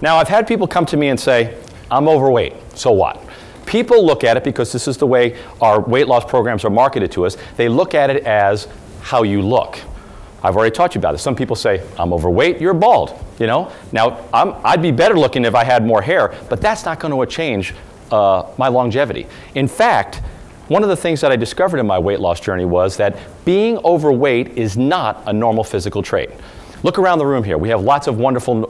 Now, I've had people come to me and say, I'm overweight, so what? People look at it, because this is the way our weight loss programs are marketed to us, they look at it as how you look. I've already taught you about this. Some people say, I'm overweight, you're bald, you know? Now, I'd be better looking if I had more hair, but that's not going to change my longevity. In fact, one of the things that I discovered in my weight loss journey was that being overweight is not a normal physical trait. Look around the room here. We have lots of wonderful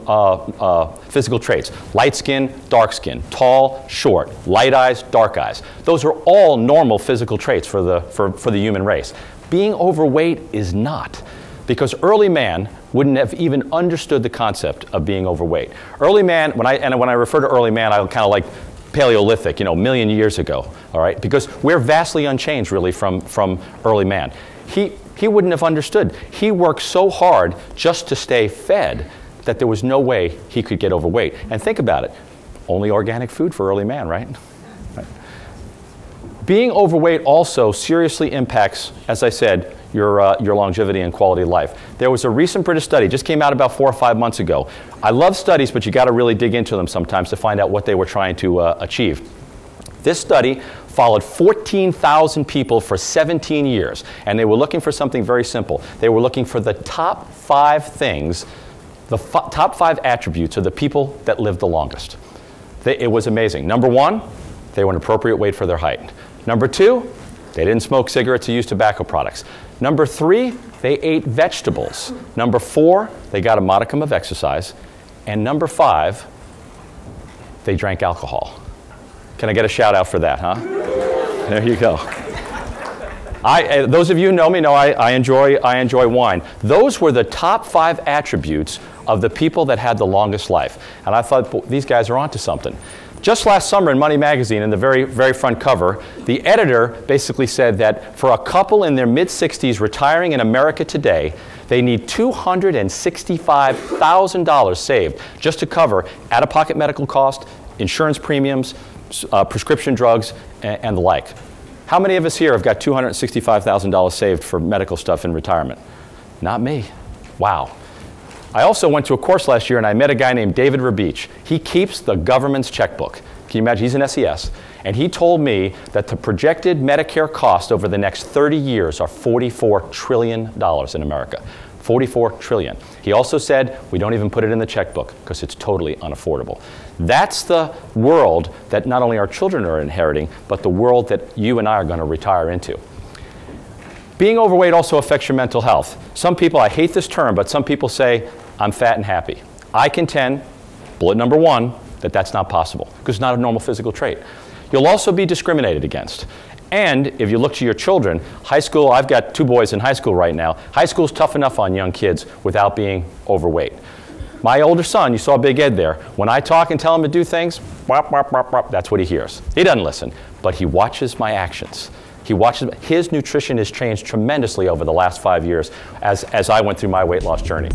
physical traits. Light skin, dark skin, tall, short, light eyes, dark eyes. Those are all normal physical traits for the human race. Being overweight is not, because early man wouldn't have even understood the concept of being overweight. Early man, when I refer to early man, I kind of like Paleolithic, you know, a million years ago, all right? Because we're vastly unchanged, really, from early man. He wouldn't have understood. He worked so hard just to stay fed that there was no way he could get overweight. And think about it, only organic food for early man, right? Being overweight also seriously impacts, as I said, your longevity and quality of life. There was a recent British study, just came out about 4 or 5 months ago. I love studies, but you got to really dig into them sometimes to find out what they were trying to achieve. This study followed 14,000 people for 17 years, and they were looking for something very simple. They were looking for the top 5 things, the top 5 attributes of the people that lived the longest. It was amazing. Number 1, they were an appropriate weight for their height. Number 2, they didn't smoke cigarettes or use tobacco products. Number 3, they ate vegetables. Number 4, they got a modicum of exercise. And number 5, they drank alcohol. Can I get a shout out for that, huh? There you go. Those of you who know me know I enjoy wine. Those were the top 5 attributes of the people that had the longest life. And I thought, these guys are onto something. Just last summer in Money Magazine, in the very front cover, the editor basically said that for a couple in their mid-60s retiring in America today, they need $265,000 saved just to cover out-of-pocket medical costs, insurance premiums, prescription drugs, and the like. How many of us here have got $265,000 saved for medical stuff in retirement? Not me. Wow. I also went to a course last year and I met a guy named David Rabich. He keeps the government's checkbook. Can you imagine? He's an SES. And he told me that the projected Medicare cost over the next 30 years are $44 trillion in America. $44 trillion. He also said, we don't even put it in the checkbook because it's totally unaffordable. That's the world that not only our children are inheriting, but the world that you and I are going to retire into. Being overweight also affects your mental health. Some people, I hate this term, but some people say, I'm fat and happy. I contend, bullet number 1, that that's not possible because it's not a normal physical trait. You'll also be discriminated against. And if you look to your children, high school, I've got 2 boys in high school right now. High school's tough enough on young kids without being overweight. My older son, you saw Big Ed there, when I talk and tell him to do things, wop, wop, wop, wop, that's what he hears. He doesn't listen, but he watches my actions. He watches, his nutrition has changed tremendously over the last 5 years as I went through my weight loss journey.